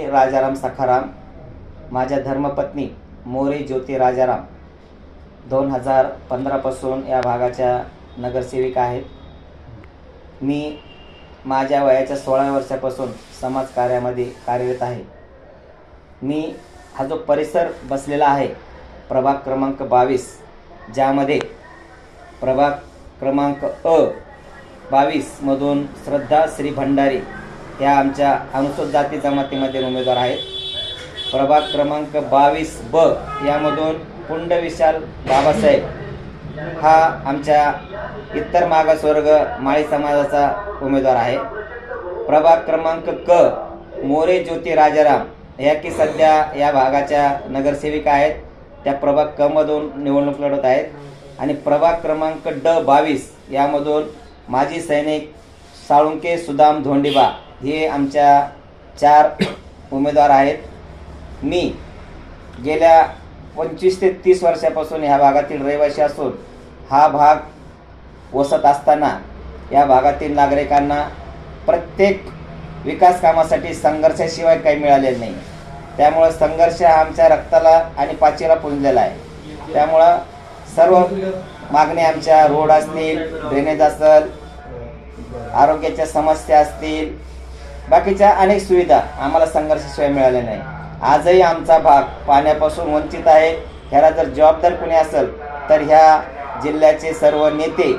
राजाराम सखाराम, माझ्या धर्मपत्नी मोरे ज्योती राजाराम 2015 पासून या भागाच्या नगरसेविका आहेत. मी माझ्या वयाच्या 16 वर्षापासून समाजकार्यामध्ये कार्यरत आहे. मी हा जो परिसर बसलेला आहे प्रभाग क्रमांक 22, ज्यामध्ये प्रभाग क्रमांक 22 मधून श्रद्धा श्री भंडारी या आमच्या अनुसूचित जाती जमातीमधील उमेदवार आहेत. प्रभाग क्रमांक 22B यामधून पुंड विशाल बाबासाहेब हा आमच्या इतर मागासवर्ग माळी समाजाचा उमेदवार आहे. प्रभाग क्रमांक क मोरे ज्योती राजाराम या की सध्या या भागाच्या नगरसेविका आहेत, त्या प्रभाग क मधून निवडणूक लढवत आहेत. आणि प्रभाग क्रमांक D22 यामधून माजी सैनिक साळुंके सुदाम धोंडीबा हे आमच्या 4 उमेदवार आहेत. मी गेल्या 25 ते 30 वर्षापासून ह्या भागातील रहिवासी असून हा भाग वसत असताना या भागातील नागरिकांना प्रत्येक विकास कामासाठी संघर्षाशिवाय काही मिळालेलं नाही. त्यामुळं संघर्ष हा आमच्या रक्ताला आणि पाचीला पुंजलेला आहे. त्यामुळं सर्व मागणी आमच्या रोड असतील, ड्रेनेज असेल, आरोग्याच्या समस्या असतील, बाकीच्या अनेक सुविधा आम्हाला संघर्षाशिवाय मिळाल्या नाही. आजही आमचा भाग पाण्यापासून वंचित आहे. ह्याला जर जबाबदार कोणी असेल तर ह्या जिल्ह्याचे सर्व नेते,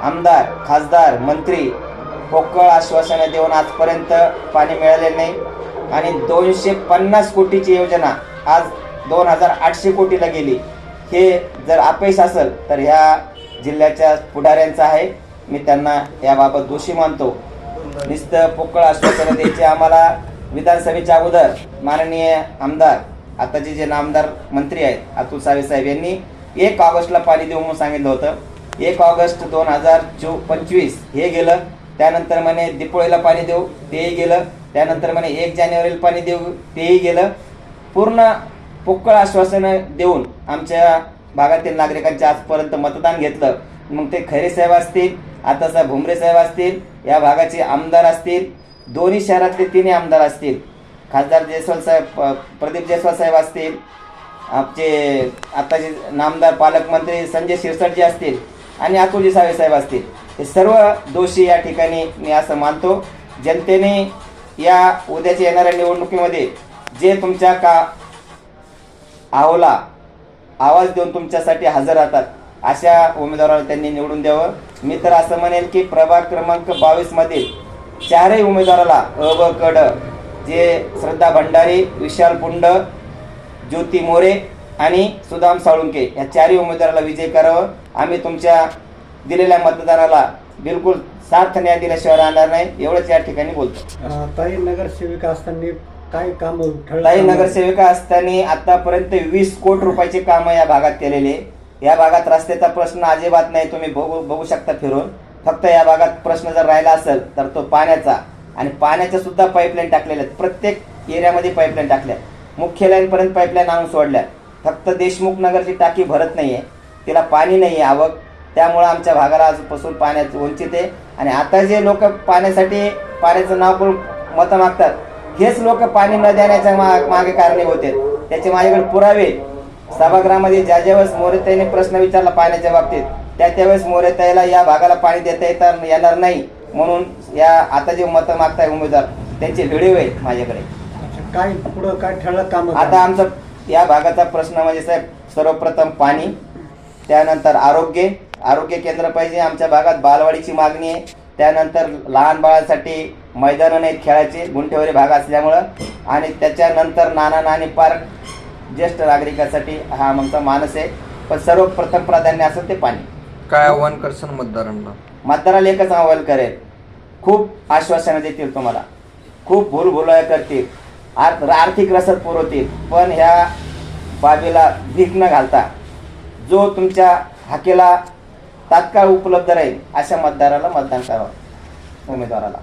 आमदार, खासदार, मंत्री पोकळ आश्वासनं देऊन आजपर्यंत पाणी मिळालेले नाही. आणि 250 कोटीची योजना आज 2800 कोटीला गेली. हे जर अपयश असेल तर ह्या जिल्ह्याच्या पुढाऱ्यांचं आहे. मी त्यांना याबाबत दोषी मानतो. नुसतं पोकळ आश्वासनं द्यायचे आम्हाला. विधानसभेच्या अगोदर माननीय आमदार, आताचे जे नामदार मंत्री आहेत अतुल सावे साहेब यांनी 1 ऑगस्टला पाणी देऊ म्हणून सांगितलं होतं. 1 ऑगस्ट 2025 हे गेलं. त्यानंतर म्हणे दिपोळीला पाणी देऊ, तेही गेलं. त्यानंतर म्हणे 1 जानेवारीला पाणी देऊ, तेही गेलं. पूर्ण पोकळ आश्वासनं देऊन आमच्या भागातील नागरिकांच्या आजपर्यंत मतदान घेतलं. मग ते खैरे साहेब असतील, आताचा भुमरे साहेब असतील, या भागाचे आमदार असतील, दोन्ही शहरातले 3 आमदार असतील, खासदार जयस्वाल साहेब, प्रदीप जयस्वाल साहेब असतील, आमचे आताचे नामदार पालकमंत्री संजय शिरसाटजी असतील आणि अतुलजी सावे साहेब असतील, हे सर्व दोषी या ठिकाणी मी असं मानतो. जनतेने या उद्याच्या येणाऱ्या निवडणुकीमध्ये जे तुमच्या आहोला आवाज देऊन तुमच्यासाठी हजर राहतात अशा उमेदवाराला त्यांनी निवडून द्यावं. मी तर असं म्हणेल की प्रभाग क्रमांक 22 मधील 4ही उमेदवाराला अ ब क ड जे श्रद्धा भंडारी, विशाल पुंड, ज्योती मोरे आणि सुदाम साळुंके या 4ही उमेदवाराला विजय करावं. आम्ही तुमच्या दिलेल्या मतदाराला बिलकुल सार्थ न्याय दिल्याशिवाय राहणार नाही, एवढंच या ठिकाणी बोलतो. ताई नगरसेविका असताना काय काम ताई नगरसेविका असताना आतापर्यंत 20 कोटी रुपयाचे काम या भागात केलेले. या भागात रस्त्याचा प्रश्न अजिबात नाही, तुम्ही बघू शकता फिरून. फक्त या भागात प्रश्न जर राहिला असेल तर तो पाण्याचा, आणि पाण्याच्या सुद्धा पाईपलाईन टाकलेल्या आहेत. प्रत्येक एरियामध्ये पाईपलाईन टाकल्या, मुख्य लाईनपर्यंत पाईपलाईन आणून सोडल्या. फक्त देशमुख नगरची टाकी भरत नाही आहे, तिला पाणी नाही आहे आवक. त्यामुळं आमच्या भागाला आजपासून पाण्याचं वंचित आहे. आणि आता जे लोक पाण्यासाठी पाण्याचं नाव करून मतं मागतात, हेच लोक पाणी न देण्याच्या मागे कारणीभूत आहेत. त्याचे माझ्याकडे पुरावे. सभागृहामध्ये ज्यावेळेस मोरेताईने प्रश्न विचारला पाण्याच्या बाबतीत, त्यावेळेस मोरेताईला या भागाला पाणी देता येणार नाही म्हणून या आता जे मतं मागताय उमेदवार त्यांचे व्हिडिओ आहेत माझ्याकडे. काय पुढं काय ठळक काम? आता आमचा या भागाचा प्रश्न म्हणजे साहेब, सर्वप्रथम पाणी, त्यानंतर आरोग्य केंद्र पाहिजे. आमच्या भागात बालवाडीची मागणी आहे. त्यानंतर लहान बाळांसाठी मैदानं नाहीत खेळायचे, गुंठेवारी भाग असल्यामुळं. आणि त्याच्यानंतर नाना नानी पार्क ज्येष्ठ नागरिकांसाठी हा आमचा मानस आहे. पण सर्वप्रथम प्राधान्य असेल ते पाणी. काय आव्हान करसान मतदारांना? मतदाराला एकच आव्हान करेल, खूप आश्वासनं देतील तुम्हाला, खूप भूलभुलया करतील, आर्थिक रसद पुरवतील, पण ह्या बाबीला भीक न घालता जो तुमच्या हाकेला तात्काळ उपलब्ध राहील अशा मतदाराला मतदान करावं, उमेदवाराला.